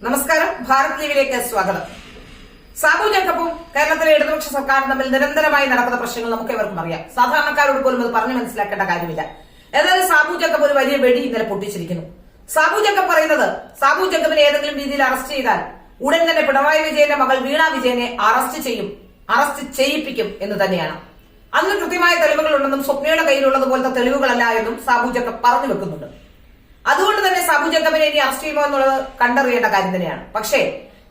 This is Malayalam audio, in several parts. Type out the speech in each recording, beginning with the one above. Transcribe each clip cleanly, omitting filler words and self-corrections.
നമസ്കാരം. ഭാരത് ലീവിലേക്ക് സ്വാഗതം. സാബു ജേക്കബും കേരളത്തിലെ ഇടതുപക്ഷ സർക്കാരും തമ്മിൽ നിരന്തരമായി നടക്കുന്ന പ്രശ്നങ്ങൾ നമുക്ക് എവർക്കും അറിയാം. സാധാരണക്കാരോട് പോലും അത് പറഞ്ഞു മനസ്സിലാക്കേണ്ട കാര്യമില്ല. ഏതായാലും സാബു ജേക്കബ് ഒരു വലിയ വെടി ഇന്നലെ പൊട്ടിച്ചിരിക്കുന്നു. സാബു ജേക്കബ് പറയുന്നത് സാബു ജേക്കബിനെ ഏതെങ്കിലും രീതിയിൽ അറസ്റ്റ് ചെയ്താൽ ഉടൻ തന്നെ പിണറായി വിജയന്റെ മകൾ വീണ വിജയനെ അറസ്റ്റ് ചെയ്യിപ്പിക്കും എന്ന് തന്നെയാണ്. അതിന് കൃത്യമായ തെളിവുകളുണ്ടെന്നും സ്വപ്നയുടെ കയ്യിലുള്ളതുപോലത്തെ തെളിവുകളല്ല എന്നും സാബു ജേക്കബ് പറഞ്ഞു വെക്കുന്നുണ്ട്. അതുകൊണ്ട് തന്നെ സാബു ജേക്കബിനെ ഇനി അറസ്റ്റ് ചെയ്യുമോ എന്നുള്ളത് കണ്ടറിയേണ്ട കാര്യം തന്നെയാണ്. പക്ഷേ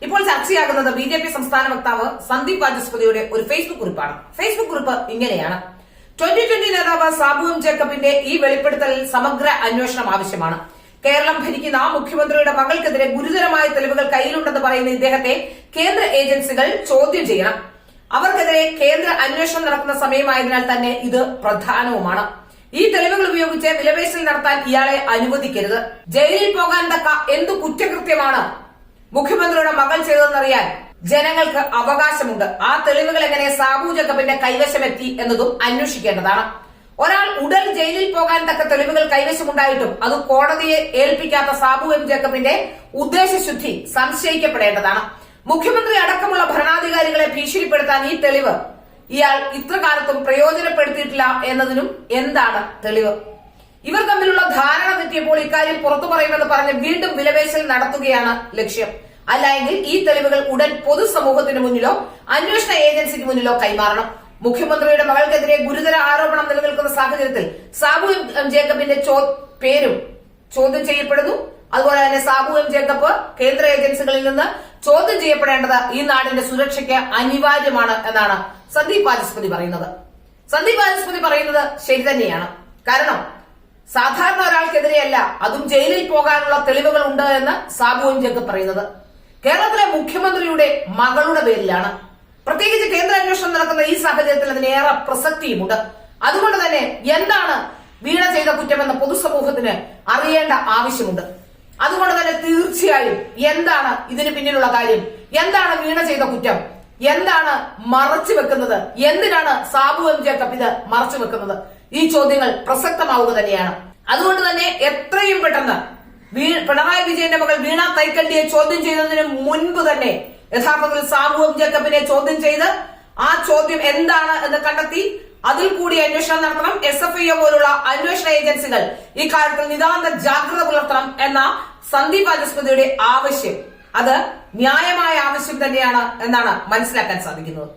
ഇപ്പോൾ ചർച്ചയാകുന്നത് BJP സംസ്ഥാന വക്താവ് സന്ദീപ് വാചസ്പതിയുടെ ഒരു ഫേസ്ബുക്ക് കുറിപ്പാണ്. ഫേസ്ബുക്ക് കുറിപ്പ് ഇങ്ങനെയാണ്: 2020 നേതാവ് സാബു എം ജേക്കബിന്റെ ഈ വെളിപ്പെടുത്തലിൽ സമഗ്ര അന്വേഷണം ആവശ്യമാണ്. കേരളം ഭരിക്കുന്ന മുഖ്യമന്ത്രിയുടെ മകൾക്കെതിരെ ഗുരുതരമായ തെളിവുകൾ കയ്യിലുണ്ടെന്ന് പറയുന്ന ഇദ്ദേഹത്തെ കേന്ദ്ര ഏജൻസികൾ ചോദ്യം ചെയ്യണം. അവർക്കെതിരെ കേന്ദ്ര അന്വേഷണം നടക്കുന്ന സമയമായതിനാൽ തന്നെ ഇത് പ്രധാനവുമാണ്. ഈ തെളിവുകൾ ഉപയോഗിച്ച് വിലപേശൽ നടത്താൻ ഇയാളെ അനുവദിക്കരുത്. ജയിലിൽ പോകാൻ തക്ക എന്തു കുറ്റകൃത്യമാണ് മുഖ്യമന്ത്രിയുടെ മകൾ ചെയ്തതെന്നറിയാൻ ജനങ്ങൾക്ക് അവകാശമുണ്ട്. ആ തെളിവുകൾ എങ്ങനെ സാബു ജേക്കബിന്റെ കൈവശമെത്തി എന്നതും അന്വേഷിക്കേണ്ടതാണ്. ഒരാൾ ഉടൻ ജയിലിൽ പോകാൻ തക്ക തെളിവുകൾ കൈവശമുണ്ടായിട്ടും അത് കോടതിയെ ഏൽപ്പിക്കാത്ത സാബു എം ജേക്കബിന്റെ ഉദ്ദേശശുദ്ധി സംശയിക്കപ്പെടേണ്ടതാണ്. മുഖ്യമന്ത്രി അടക്കമുള്ള ഭരണാധികാരികളെ ഭീഷണിപ്പെടുത്താൻ ഈ തെളിവ് ഇയാൾ ഇത്രകാലത്തും പ്രയോജനപ്പെടുത്തിയിട്ടില്ല എന്നതിനും എന്താണ് തെളിവ്? ഇവർ തമ്മിലുള്ള ധാരണ തെറ്റിയപ്പോൾ ഇക്കാര്യം പുറത്തു പറയുമെന്ന് പറഞ്ഞ് വീണ്ടും വിലപേശൽ നടത്തുകയാണ് ലക്ഷ്യം. അല്ലായെങ്കിൽ ഈ തെളിവുകൾ ഉടൻ പൊതുസമൂഹത്തിന് മുന്നിലോ അന്വേഷണ ഏജൻസിക്ക് മുന്നിലോ കൈമാറണം. മുഖ്യമന്ത്രിയുടെ മകൾക്കെതിരെ ഗുരുതര ആരോപണം നിലനിൽക്കുന്ന സാഹചര്യത്തിൽ സാബു എം ജേക്കബിന്റെ പേരും ചോദ്യം ചെയ്യപ്പെടുന്നു. അതുപോലെ തന്നെ സാബു എം ജേക്കബ് കേന്ദ്ര ഏജൻസികളിൽ നിന്ന് ചോദ്യം ചെയ്യപ്പെടേണ്ടത് ഈ നാടിന്റെ സുരക്ഷയ്ക്ക് അനിവാര്യമാണ് എന്നാണ് സന്ദീപ് വാചസ്പതി പറയുന്നത്. സന്ദീപ് വാചസ്പതി പറയുന്നത് ശരി തന്നെയാണ്. കാരണം സാധാരണ ഒരാൾക്കെതിരെയല്ല, അതും ജയിലിൽ പോകാനുള്ള തെളിവുകൾ ഉണ്ട് എന്ന് സാബു എം ജേക്കബ് പറയുന്നത് കേരളത്തിലെ മുഖ്യമന്ത്രിയുടെ മകളുടെ പേരിലാണ്. പ്രത്യേകിച്ച് കേന്ദ്ര അന്വേഷണം നടക്കുന്ന ഈ സാഹചര്യത്തിൽ അതിനേറെ പ്രസക്തിയുമുണ്ട്. അതുകൊണ്ട് തന്നെ എന്താണ് വീണ ചെയ്ത കുറ്റമെന്ന് പൊതുസമൂഹത്തിന് അറിയേണ്ട ആവശ്യമുണ്ട്. അതുകൊണ്ട് തന്നെ തീർച്ചയായും എന്താണ് ഇതിന് പിന്നിലുള്ള കാര്യം, എന്താണ് വീണ ചെയ്ത കുറ്റം, എന്താണ് മറച്ചു വെക്കുന്നത്, എന്തിനാണ് സാബു എം ജേക്കബ് ഇത് മറച്ചു വെക്കുന്നത്, ഈ ചോദ്യങ്ങൾ പ്രസക്തമാവുക തന്നെയാണ്. അതുകൊണ്ട് തന്നെ എത്രയും പെട്ടെന്ന് പിണറായി വിജയന്റെ മകൾ വീണ തൈക്കണ്ടിയെ ചോദ്യം ചെയ്യുന്നതിന് മുൻപ് തന്നെ യഥാർത്ഥത്തിൽ സാബു എം ജേക്കബിനെ ചോദ്യം ചെയ്ത് ആ ചോദ്യം എന്താണ് എന്ന് കണ്ടെത്തി അതിൽ കൂടി അന്വേഷണം നടത്തണം. SFIO പോലുള്ള അന്വേഷണ ഏജൻസികൾ ഇക്കാര്യത്തിൽ നിതാന്ത ജാഗ്രത പുലർത്തണം എന്ന സന്ദീപ് വാചസ്പതിയുടെ ആവശ്യം അത് ന്യായമായ ആവശ്യം തന്നെയാണ് എന്നാണ് മനസ്സിലാക്കാൻ സാധിക്കുന്നത്.